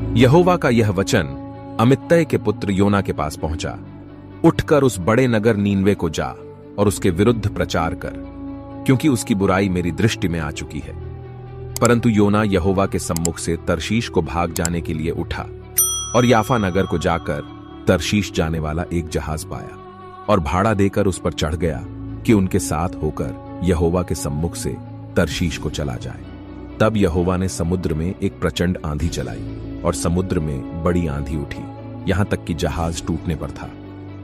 यहोवा का यह वचन अमित्तै के पुत्र योना के पास पहुंचा। उठकर उस बड़े नगर नीनवे को जा और उसके विरुद्ध प्रचार कर, क्योंकि उसकी बुराई मेरी दृष्टि में आ चुकी है। परंतु योना यहोवा के सम्मुख से तर्शीश को भाग जाने के लिए उठा और याफा नगर को जाकर तर्शीश जाने वाला एक जहाज पाया और भाड़ा देकर उस पर चढ़ गया कि उनके साथ होकर यहोवा के सम्मुख से तर्शीश को चला जाए। तब यहोवा ने समुद्र में एक प्रचंड आंधी चलाई और समुद्र में बड़ी आंधी उठी, यहां तक कि जहाज टूटने पर था।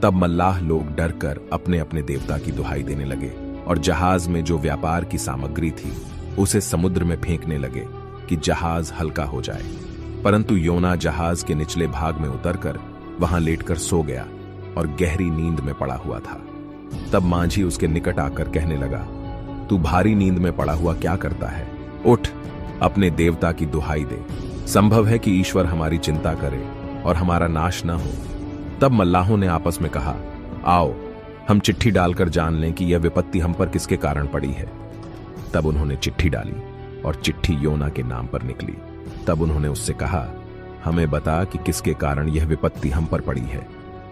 तब मल्लाह लोग डरकर अपने अपने देवता की दुहाई देने लगे और जहाज में जो व्यापार की सामग्री थी उसे समुद्र में फेंकने लगे कि जहाज हल्का हो जाए। परंतु योना जहाज के निचले भाग में उतरकर वहां लेटकर सो गया और गहरी नींद में पड़ा हुआ था। तब मांझी उसके निकट आकर कहने लगा, तू भारी नींद में पड़ा हुआ क्या करता है? उठ, अपने देवता की दुहाई दे। संभव है कि ईश्वर हमारी चिंता करे और हमारा नाश न हो। तब मल्लाहों ने आपस में कहा, आओ हम चिट्ठी डालकर जान लें कि यह विपत्ति हम पर किसके कारण पड़ी है। तब उन्होंने चिट्ठी डाली और चिट्ठी योना के नाम पर निकली। तब उन्होंने उससे कहा, हमें बता कि किसके कारण यह विपत्ति हम पर पड़ी है।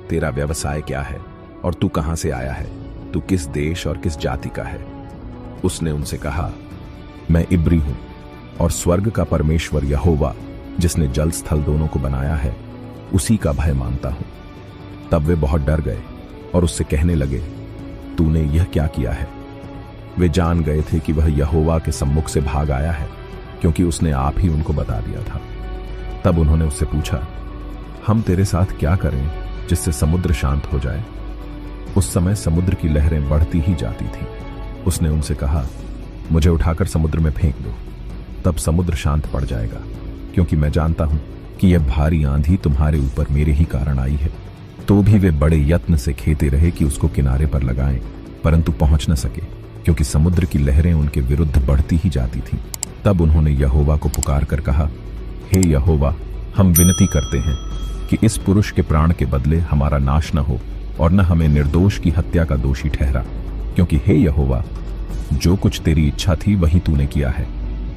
तेरा व्यवसाय क्या है और तू कहां से आया है? तू किस देश और किस जाति का है? उसने उनसे कहा, मैं इब्री हूं और स्वर्ग का परमेश्वर यहोवा, जिसने जल स्थल दोनों को बनाया है, उसी का भय मानता हूं। तब वे बहुत डर गए और उससे कहने लगे, तूने यह क्या किया है? वे जान गए थे कि वह यहोवा के सम्मुख से भाग आया है, क्योंकि उसने आप ही उनको बता दिया था। तब उन्होंने उससे पूछा, हम तेरे साथ क्या करें जिससे समुद्र शांत हो जाए? उस समय समुद्र की लहरें बढ़ती ही जाती थीं। उसने उनसे कहा, मुझे उठाकर समुद्र में फेंक दो, तब समुद्र शांत पड़ जाएगा, क्योंकि मैं जानता हूं कि यह भारी आंधी तुम्हारे ऊपर मेरे ही कारण आई है। तो भी वे बड़े यत्न से खेते रहे कि उसको किनारे पर लगाएं, परंतु पहुंच न सके, क्योंकि समुद्र की लहरें उनके विरुद्ध बढ़ती ही जाती थीं। तब उन्होंने यहोवा को पुकार कर कहा, हे यहोवा, हम विनती करते हैं कि इस पुरुष के प्राण के बदले हमारा नाश न हो और न हमें निर्दोष की हत्या का दोषी ठहरा, क्योंकि हे यहोवा, जो कुछ तेरी इच्छा थी वही तूने किया है।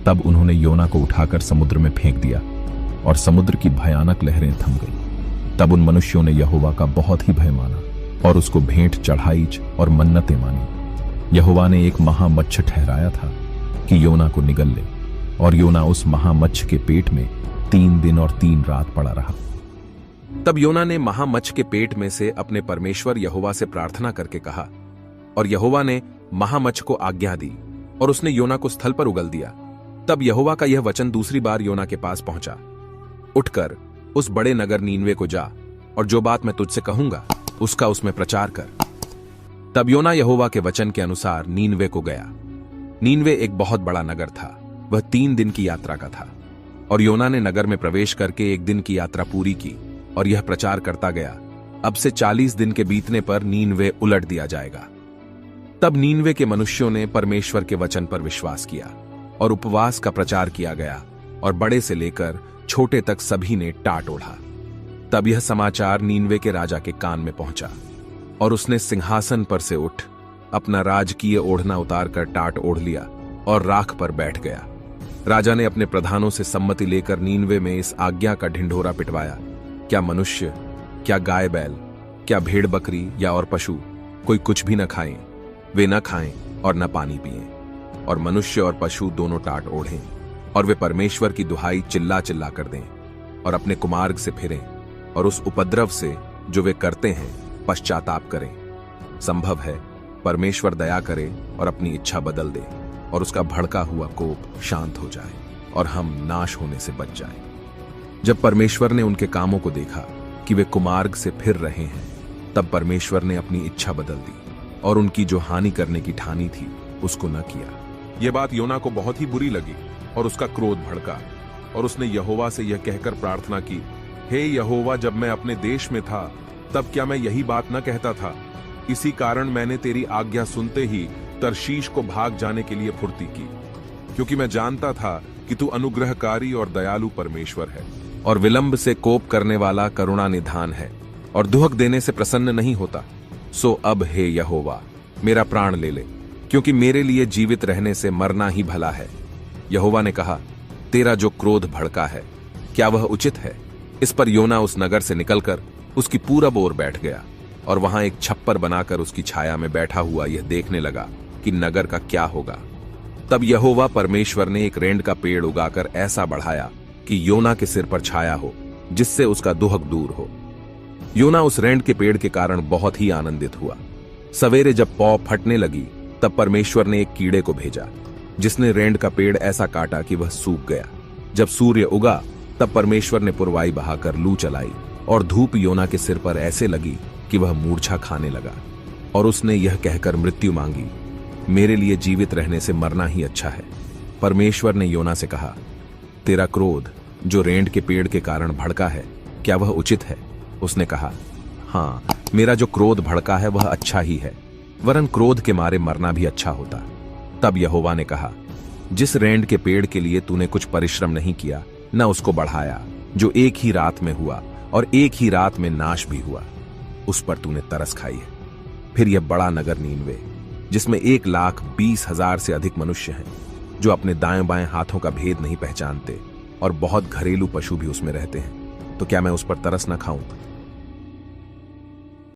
तब उन्होंने योना को उठाकर समुद्र में फेंक दिया और समुद्र की भयानक लहरें थम गईं। तब उन मनुष्यों ने यहोवा का बहुत ही भय माना और उसको भेंट चढ़ाई और मन्नतें मानी। यहोवा ने एक महामच्छ ठहराया था कि योना को निगल ले, और योना उस महामच्छ के पेट में 3 दिन और 3 रात पड़ा रहा। तब योना ने महामच्छ के पेट में से अपने परमेश्वर यहोवा से प्रार्थना करके कहा, और यहोवा ने महामच्छ को आज्ञा दी और उसने योना को स्थल पर उगल दिया। तब यहोवा का यह वचन दूसरी बार योना के पास पहुंचा, उठकर उस बड़े नगर नीनवे को जा और जो बात मैं तुझसे कहूंगा उसका उसमें प्रचार कर। तब योना यहोवा के वचन के अनुसार नीनवे को गया। नीनवे एक बहुत बड़ा नगर था, वह 3 दिन की यात्रा का था। और योना ने नगर में प्रवेश करके 1 दिन की यात्रा पूरी की और यह प्रचार करता गया, अब से 40 दिन के बीतने पर नीनवे उलट दिया जाएगा। तब नीनवे के मनुष्यों ने परमेश्वर के वचन पर विश्वास किया और उपवास का प्रचार किया गया, और बड़े से लेकर छोटे तक सभी ने टाट ओढ़ा। तब यह समाचार नीनवे के राजा के कान में पहुंचा, और उसने सिंहासन पर से उठ अपना राजकीय ओढ़ना उतारकर टाट ओढ़ लिया और राख पर बैठ गया। राजा ने अपने प्रधानों से सम्मति लेकर नीनवे में इस आज्ञा का ढिंढोरा पिटवाया, क्या मनुष्य, क्या गाय बैल, क्या भेड़ बकरी या और पशु कोई कुछ भी न खाएं, वे न खाएं और न पानी पिएं, और मनुष्य और पशु दोनों टाट ओढ़ें, और वे परमेश्वर की दुहाई चिल्ला चिल्ला कर दें और अपने कुमार्ग से फिरें, और उस उपद्रव से जो वे करते हैं पश्चाताप करें। संभव है परमेश्वर दया करे और अपनी इच्छा बदल दे और उसका भड़का हुआ कोप शांत हो जाए और हम नाश होने से बच जाएं। जब परमेश्वर ने उनके कामों को देखा कि वे कुमार्ग से फिर रहे हैं, तब परमेश्वर ने अपनी इच्छा बदल दी और उनकी जो हानि करने की ठानी थी उसको न किया। यह बात योना को बहुत ही बुरी लगी और उसका क्रोध भड़का, और उसने यहोवा से यह कहकर प्रार्थना की, हे यहोवा, जब मैं अपने देश में था तब क्या मैं यही बात न कहता था? इसी कारण मैंने तेरी आज्ञा सुनते ही तर्शीश को भाग जाने के लिए फुर्ती की, क्योंकि मैं जानता था कि तू अनुग्रहकारी और दयालु परमेश्वर है और विलंब से कोप करने वाला करुणा निधान है और दुहक देने से प्रसन्न नहीं होता। सो अब हे यहोवा, मेरा प्राण ले ले, क्योंकि मेरे लिए जीवित रहने से मरना ही भला है। यहोवा ने कहा, तेरा जो क्रोध भड़का है, क्या वह उचित है? इस पर योना उस नगर से निकलकर उसकी पूरब ओर बैठ गया और वहां एक छप्पर बनाकर उसकी छाया में बैठा हुआ यह देखने लगा कि नगर का क्या होगा। तब यहोवा परमेश्वर ने एक रेंड का पेड़ उगाकर ऐसा बढ़ाया कि योना के सिर पर छाया हो, जिससे उसका दुहक दूर हो। योना उस रेंड के पेड़ के कारण बहुत ही आनंदित हुआ। सवेरे जब पौ फटने लगी तब परमेश्वर ने एक कीड़े को भेजा, जिसने रेंड का पेड़ ऐसा काटा कि वह सूख गया। जब सूर्य उगा तब परमेश्वर ने पुरवाई बहाकर लू चलाई और धूप योना के सिर पर ऐसे लगी कि वह मूर्छा खाने लगा और उसने यह कहकर मृत्यु मांगी, मेरे लिए जीवित रहने से मरना ही अच्छा है। परमेश्वर ने योना से कहा, तेरा क्रोध जो रेंड के पेड़ के कारण भड़का है, क्या वह उचित है? उसने कहा, हाँ, मेरा जो क्रोध भड़का है वह अच्छा ही है, वरन क्रोध के मारे मरना भी अच्छा होता। तब यहोवा ने कहा, जिस रेंड के पेड़ के लिए तूने कुछ परिश्रम नहीं किया न उसको बढ़ाया, जो एक ही रात में हुआ और एक ही रात में नाश भी हुआ, उस पर तूने तरस खाई है। फिर यह बड़ा नगर नीनवे, जिसमें 1,20,000 से अधिक मनुष्य हैं, जो अपने दाएं बाएं हाथों का भेद नहीं पहचानते और बहुत घरेलू पशु भी उसमें रहते हैं, तो क्या मैं उस पर तरस न खाऊं?